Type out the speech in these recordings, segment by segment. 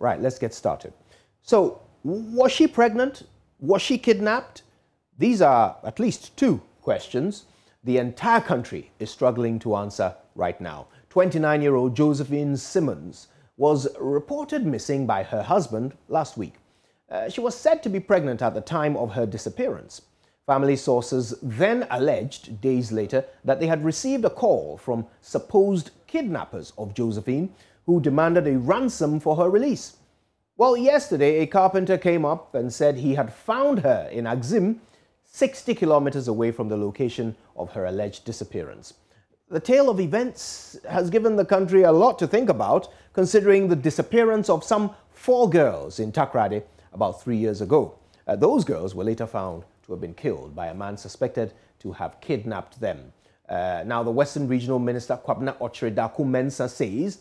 Right, let's get started. So, was she pregnant? Was she kidnapped? These are at least two questions the entire country is struggling to answer right now. 29-year-old Josephine Simmons was reported missing by her husband last week. She was said to be pregnant at the time of her disappearance. Family sources then alleged days later that they had received a call from supposed kidnappers of Josephine who demanded a ransom for her release. Well, yesterday a carpenter came up and said he had found her in Axim, 60 kilometers away from the location of her alleged disappearance. The tale of events has given the country a lot to think about, considering the disappearance of some 4 girls in Takoradi about 3 years ago. Those girls were later found to have been killed by a man suspected to have kidnapped them. Now, the Western Regional Minister, Kwabena Okyere-Darko-Mensah, says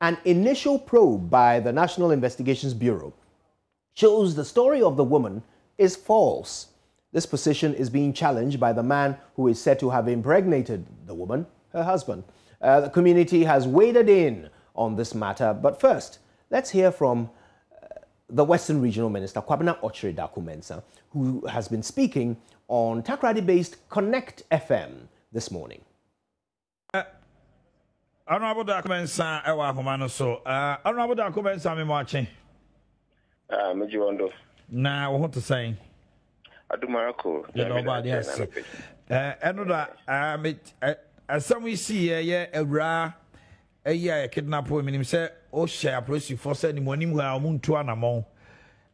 an initial probe by the National Investigations Bureau shows the story of the woman is false. This position is being challenged by the man who is said to have impregnated the woman, her husband. The community has waded in on this matter. But first, let's hear from the Western Regional Minister, Kwabena Okyere-Darko-Mensah, who has been speaking on Takoradi-based Connect FM this morning. Honorable Darko-Mensah, Honorable Darko-Mensah, me watching. Now, what to say? I do Morocco. You know about yes. As some we see, a kidnap woman, say, oh, share, proceed for sending money who are moon to Anamon.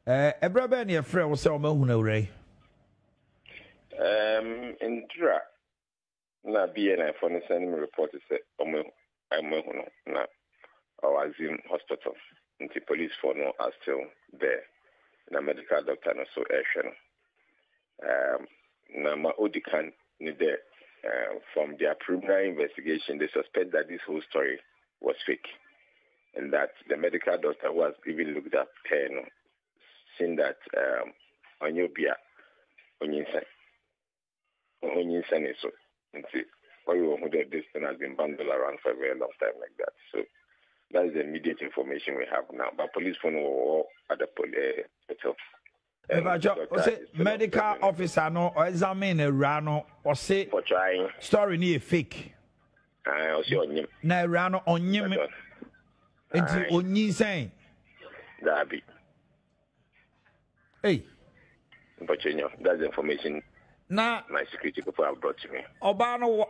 A brother and your friend was so ray. In Dra, na BNI for the sending report is I'm na our Azim hospital. And the police for no are still there. The medical doctor no so action. Nama Odikan from their preliminary investigation, they suspect that this whole story was fake, and that the medical doctor was even looked at her, saying that Onyobia Onyinsan is so. This thing has been bundled around for a very long time like that. So that is the immediate information we have now. But police phone or at the hotel. Medical officer no or examine a rano or say for trying story near fake. I also on him. Na rano on him. It's on you saying that be. Hey, but you know that's the information. Na my security people have brought to me. Obano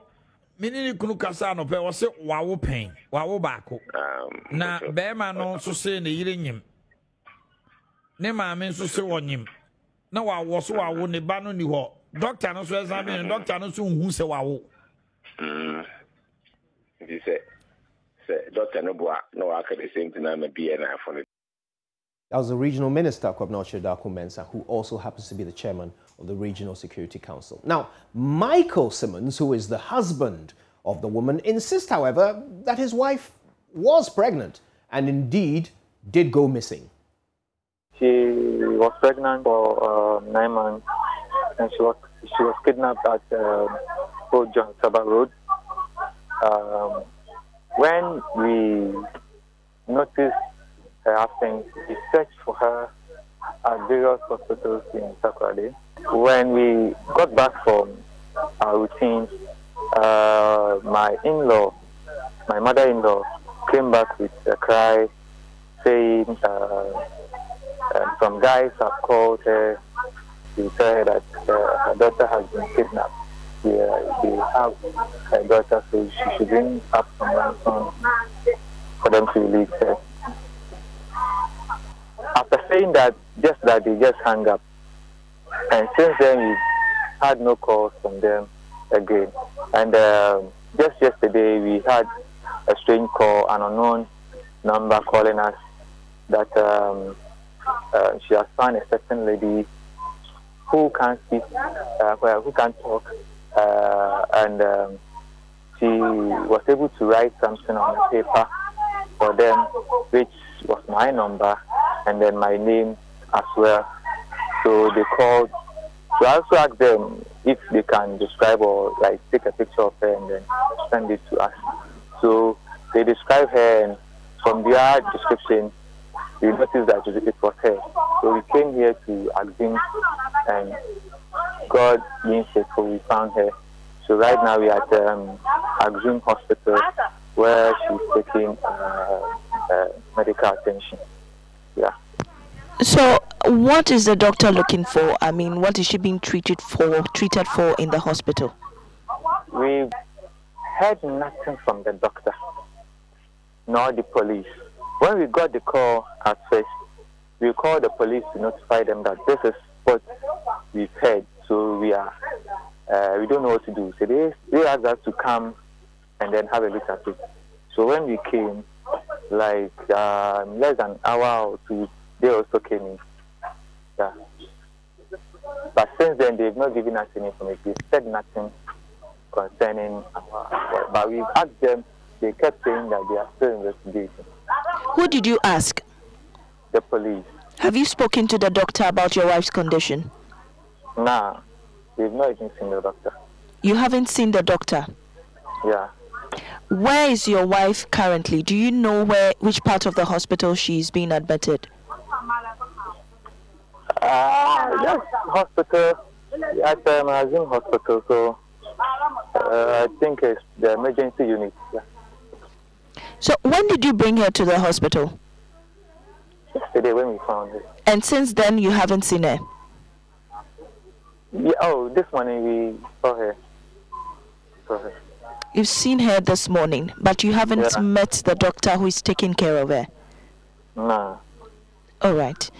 minini kunu kasa no pe wose wawo pen wawo baako. Na bema no so say ne yire nyim. Ne maame nso se wonyim na wawo so wawo ne ba no ni ho doctor no so examine doctor no so hu se wawo he say doctor no boa no aka the same thing am BNI for it. That was the Regional Minister, Kwabena Okyere-Darko-Mensah, who also happens to be the chairman of the Regional Security Council. Now, Michael Simmons, who is the husband of the woman, insists, however, that his wife was pregnant and indeed did go missing. She was pregnant for 9 months, and she was kidnapped at Old John Saba Road. When we noticed her absence, we searched for her at various hospitals in Takoradi. When we got back from our routine, my mother-in-law, came back with a cry, saying. Some guys have called her to tell her that her daughter has been kidnapped. They have her daughter, so she should bring up some ransom for them to release her. After saying that, they just hung up. And since then, we had no calls from them again. And just yesterday, we had a strange call, an unknown number calling us that she has found a certain lady who can speak, who can talk, and she was able to write something on a paper for them, which was my number and then my name as well. So they called to also ask them if they can describe or like take a picture of her and then send it to us. So they describe her, and from their description, we noticed that it was her. So we came here to Axim, and God being faithful, we found her. So right now we are at Axim Hospital, where she's taking medical attention. Yeah. So what is the doctor looking for? I mean, what is she being treated for in the hospital? We heard nothing from the doctor, nor the police. When we got the call at first, we called the police to notify them that this is what we've heard. So we don't know what to do. So they asked us to come and then have a look at it. So when we came, like less than an hour or two, they also came in. Yeah. But since then, they've not given us any information. They said nothing concerning our. But we've asked them. They kept saying that they are still investigating. Who did you ask? The police. Have you spoken to the doctor about your wife's condition? Nah, we've not even seen the doctor. You haven't seen the doctor? Yeah. Where is your wife currently? Do you know which part of the hospital she's being admitted? Yes, hospital. At Azim Hospital. So I think it's the emergency unit. Yeah. So when did you bring her to the hospital? Yesterday when we found her. And since then you haven't seen her? Yeah, this morning we saw her. You've seen her this morning, but you haven't met the doctor who is taking care of her? No. All right.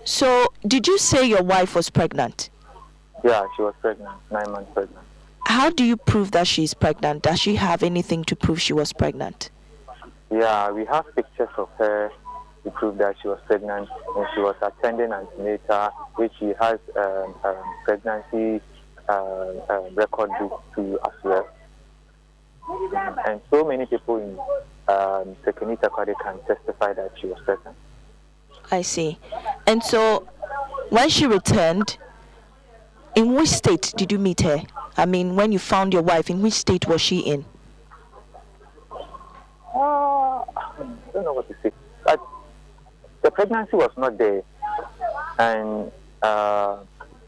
So did you say your wife was pregnant? Yeah, she was pregnant, 9 months pregnant. How do you prove that she's pregnant? Does she have anything to prove she was pregnant? Yeah, we have pictures of her to prove that she was pregnant, and she was attending antenatal, which she has pregnancy record book too as well. And so many people in Takoradi can testify that she was pregnant. I see. And so when she returned, in which state did you meet her? I mean, when you found your wife, in which state was she in? I don't know what to say. But the pregnancy was not there. And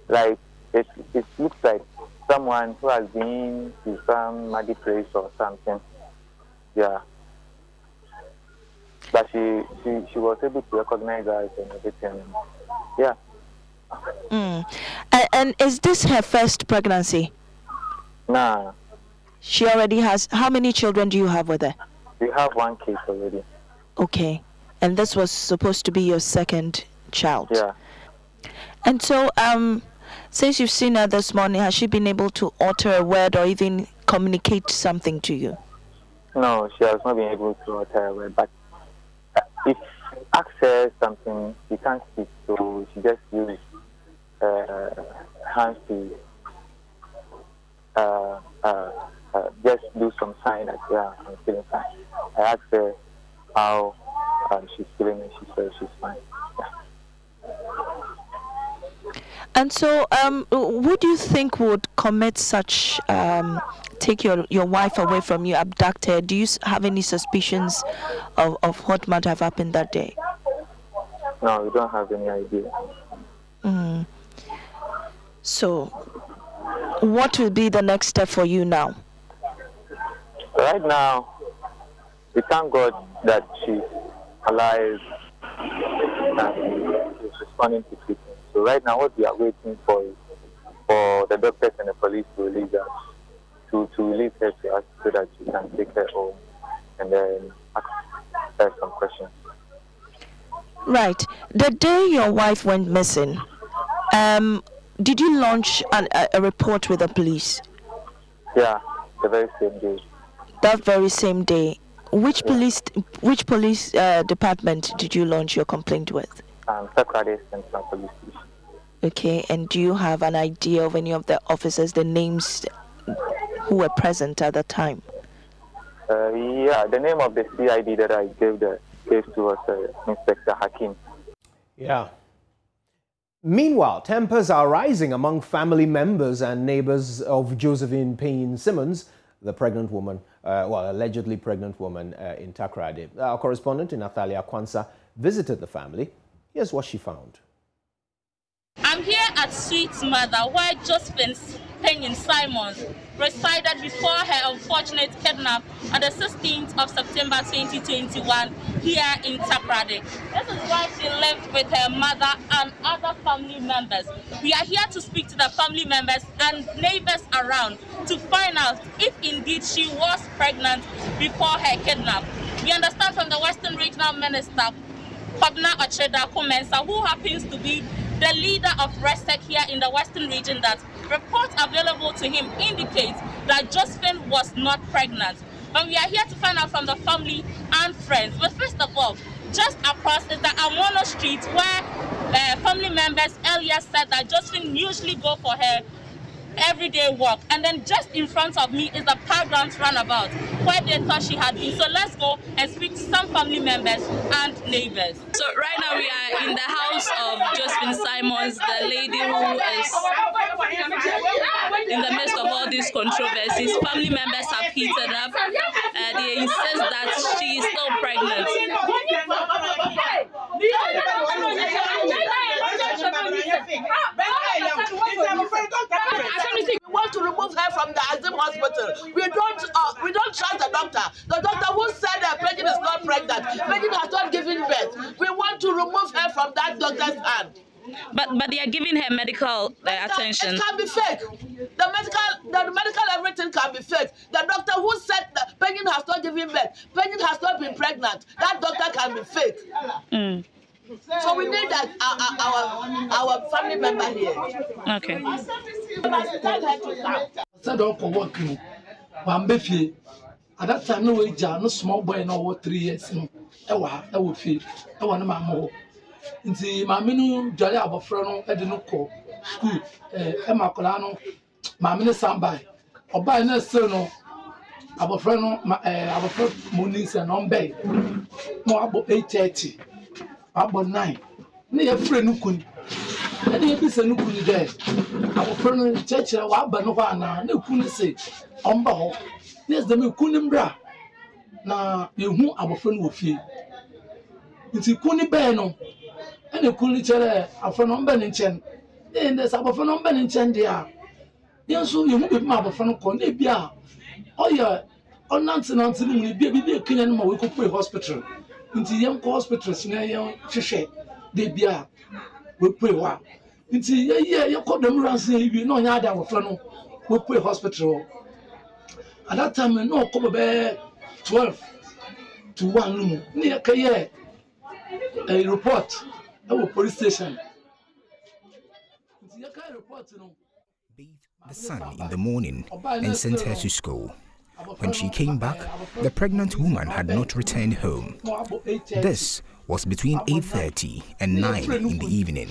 like it looks like someone who has been to some muddy place or something. Yeah. But she was able to recognize us and everything. Yeah. And is this her first pregnancy? Nah. She already has. How many children do you have with her? We have one kid already. Okay. And this was supposed to be your second child? Yeah. And so, since you've seen her this morning, has she been able to utter a word or even communicate something to you? No, she has not been able to utter a word. But if ask her something, she can't speak, so she just uses hands to just do some sign that I'm feeling fine. I asked her how she's feeling, and she said she's fine. And so, who do you think would commit such, take your wife away from you, abduct her? Do you have any suspicions of what might have happened that day? No, we don't have any idea. So, what will be the next step for you now? Right now, we thank God that she's alive and is responding to treatment. So right now, what we are waiting for is for the doctors and the police to release us, to release her to us so that we can take her home and then ask her some questions. Right. The day your wife went missing, did you launch a report with the police? Yeah, the very same day. That very same day. Which police department did you launch your complaint with? Takoradi Central Police Station. Okay, and do you have an idea of any of the officers, the names who were present at the time? Yeah, the name of the CID that I gave the case to was Inspector Hakim. Yeah. Meanwhile, tempers are rising among family members and neighbors of Josephine Payne Simmons, the pregnant woman, allegedly pregnant woman in Takoradi. Our correspondent in Athalia Kwanza visited the family. Here's what she found. I'm here at Sweet's mother, where Josephine Penyon Simons resided before her unfortunate kidnap on the 16th of September 2021 here in Takoradi. This is where she lived with her mother and other family members. We are here to speak to the family members and neighbors around to find out if indeed she was pregnant before her kidnap. We understand from the Western Regional Minister, Kwabena Ocheda Kumensa, who happens to be the leader of RESTEC here in the Western region, that reports available to him indicate that Josephine was not pregnant. But we are here to find out from the family and friends. But first of all, just across is the Amono Street, where family members earlier said that Josephine usually go for her everyday walk. And then just in front of me is the Pargrams roundabout, where they thought she had been. So let's go and speak to some family members and neighbors. So right now we are in the house of Josephine Simons, the lady who is in the midst of all these controversies. Family members have heated up. They insist that she is still pregnant. We want to remove her from the Azim hospital. We don't trust the doctor. The doctor who said that Penyon is not pregnant. Penyon has not given birth. We want to remove her from that doctor's hand. But they are giving her medical attention. It can be fake. The medical everything can be fake. The doctor who said that Penyon has not given birth, Penyon has not been pregnant, that doctor can be fake. So we need that our family member here. Okay. At that time, no age, no small boy, no 3 years. I would feel. I want my mom. In the Maminu Jolly Abafrano, I didn't call school, Emma Colano, Mamina Sambai, or by no son, Abafrano, Abafrano Moniz and on bay. More about 8:30, about 9. Near friend who couldn't. And if it's a new couldn't there, Abafrano church, Wabanova, no couldn't say, on Baho. Yes, the Mukunimbra. Now, you who Abafrano will feel. It's a Kuni Bano. And a cool chair, a phenomenon in Chen. Then there's a phenomenon in Chen, dear. Yes, so you move my phone call, Libya. Oh, yeah, on nonsense, we be a king we could pay hospital. Into young hospitals, young fish, Libya, we pay what? Into you call them around saying you know, yard our flannel, we pay hospital. At that time, no, come about 12 to 1 near Kaye. A report. Our police station. Bathed the son in the morning and sent her to school. When she came back, the pregnant woman had not returned home. This was between 8:30 and 9 in the evening.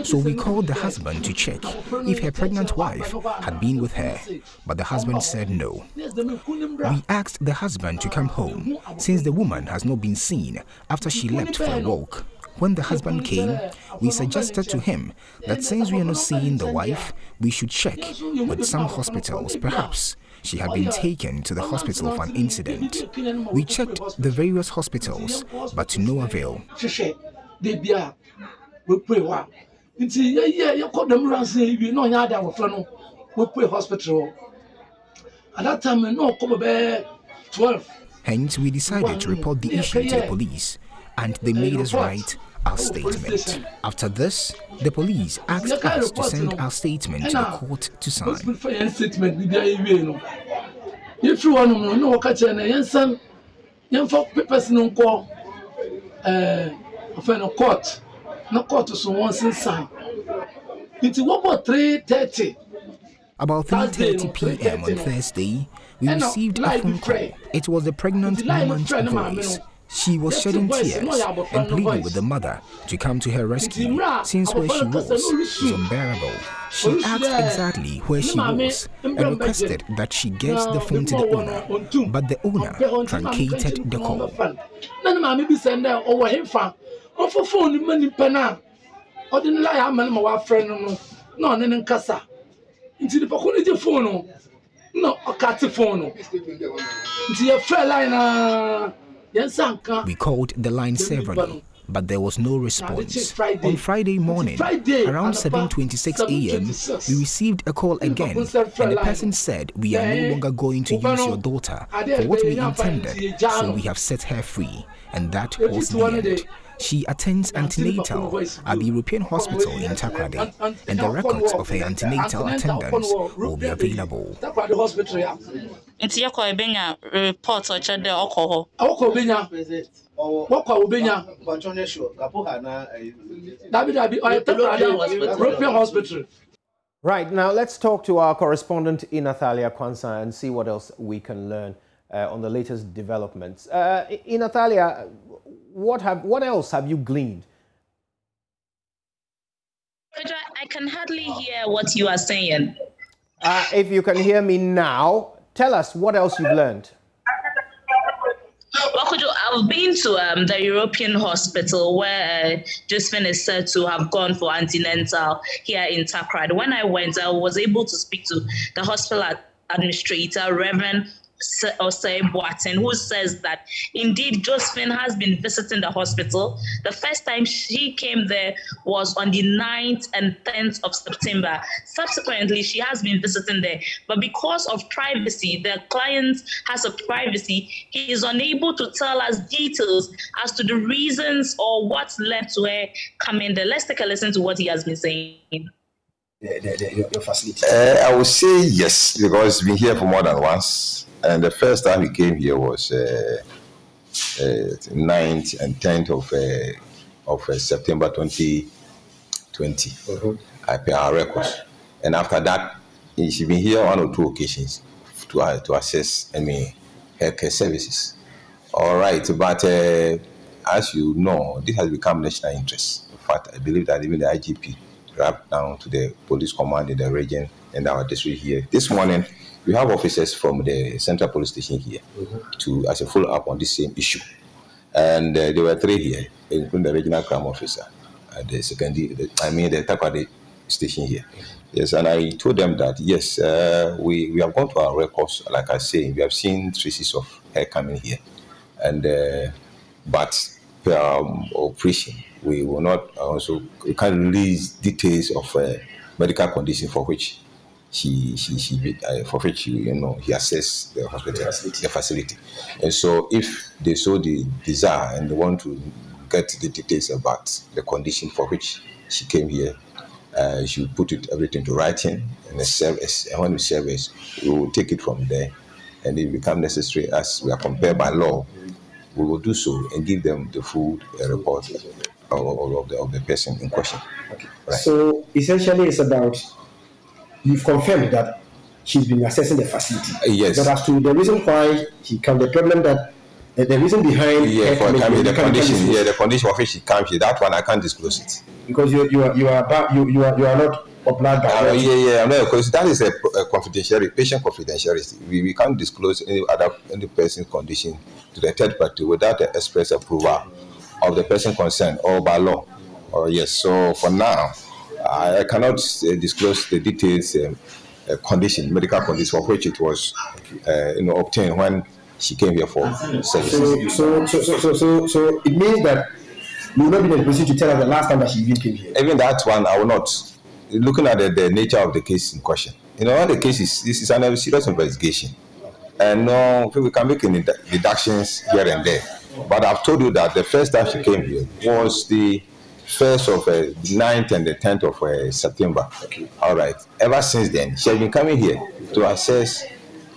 So we called the husband to check if her pregnant wife had been with her, but the husband said no. We asked the husband to come home, since the woman has not been seen after she left for a walk. When the husband came, we suggested to him that since we are not seeing the wife, we should check with some hospitals. Perhaps she had been taken to the hospital for an incident. We checked the various hospitals, but to no avail. We pray what? You call them around saying you know yard our flannel, we pray hospital. At that time, no come about 12. Hence, we decided to report the issue to the police, and they made us write our statement. After this, the police asked us to send our statement to the court to sign. If you want to know, catch an answer, young folk papers no call a court. No court to someone since sign. It's about 3:30. About 3:30 p.m. on Thursday, we received a phone call. It was the pregnant woman's voice. She was shedding tears and pleading with the mother to come to her rescue, since where she was unbearable. She asked exactly where she was and requested that she gives the phone to the owner, but the owner truncated the call. For phone money pena. Or didn't lie, I'm my friend. No, and Cassa. Into the Pocunity phone. No, a cat phone. Into your fair line. We called the line severally, but there was no response. On Friday morning, around 7:26 a.m., we received a call again, and the person said, "We are no longer going to use your daughter for what we intended, so we have set her free." And that was the end. She attends antenatal at the European Hospital in Takoradi, and the records of her antenatal attendance will be available. Report or check the alcohol. Right, now let's talk to our correspondent Inathalia Kwanzaa and see what else we can learn on the latest developments. Inathalia, what else have you gleaned? I can hardly hear what you are saying. If you can hear me now, tell us what else you've learned. I've been to the European hospital where Josephine is said to have gone for antenatal here in Takoradi. When I went, I was able to speak to the hospital administrator, Reverend Osei Boateng, who says that indeed Josephine has been visiting the hospital. The first time she came there was on the 9th and 10th of September. Subsequently, she has been visiting there. But because of privacy, the client has a privacy, he is unable to tell us details as to the reasons or what led to her coming there. Let's take a listen to what he has been saying. Your facility? I would say yes, because we've been here for more than once. And the first time we came here was 9th and 10th of September 2020. I pay our records. And after that, she's been here one or two occasions to assess, healthcare services. All right, but as you know, this has become national interest. In fact, I believe that even the IGP wrapped down to the police command in the region and our district here. This morning, we have officers from the central police station here as a follow-up on this same issue. And there were 3 here, including the regional crime officer, the Takoradi station here. Yes, and I told them that, yes, we have gone to our records, like I say, we have seen traces of her coming here. And but per operation, we will not we can't release details of medical condition for which he assessed the hospital, the facility. And so if they saw the desire and they want to get the details about the condition for which she came here, she will put everything to writing, and when we service, we will take it from there. And if it becomes necessary, as we are compelled by law, we will do so and give them the full report of the person in question. Okay. Right. So essentially, it's about, you've confirmed that she's been assessing the facility. Yes. But as to the reason why she came, the problem that the reason behind the condition, the condition of which she comes here, that one I can't disclose it because you are not obliged by I'm not, because that is a confidentiality, patient confidentiality. We can't disclose any person's condition to the third party without the express approval of the person concerned or by law. Yes. So for now, I cannot disclose the details, medical condition for which it was, obtained when she came here for services. So it means that you will not be in a position to tell us the last time that she even came here. Even that one, I will not. Looking at the nature of the case in question, all the cases, this is a serious investigation, and we can make any deductions here and there. But I've told you that the first time she came here was the 1st of the 9th and the 10th of September. Okay. All right. Ever since then, she has been coming here to assess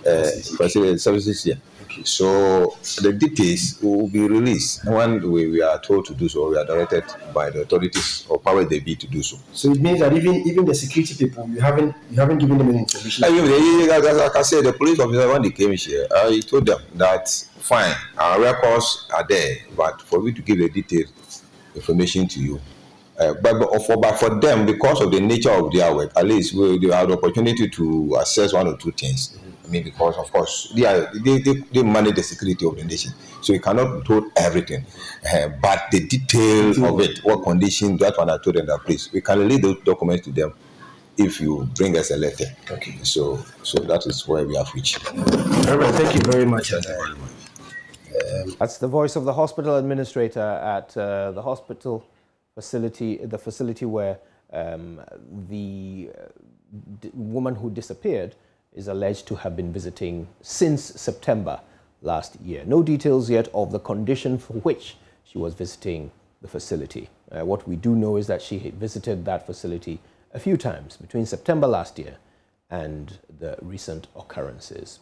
services here. Okay. So the details will be released when we are told to do so. We are directed by the authorities or power they be to do so. So it means that even the security people, you haven't given them any information. Like I said, the police officer, when they came here, I told them that fine, our records are there, but for me to give the detailed information to you. But for them, because of the nature of their work, at least they have the opportunity to assess one or two things. Because of course they manage the security of the nation, so you cannot be told everything. But the detail of it, what condition, that one I told them that please, we can release those documents to them if you bring us a letter. Okay. So that is where we have reached. All right, thank you very much. That's the voice of the hospital administrator at the hospital facility, the facility where the woman who disappeared is alleged to have been visiting since September last year. No details yet of the condition for which she was visiting the facility. What we do know is that she visited that facility a few times between September last year and the recent occurrences.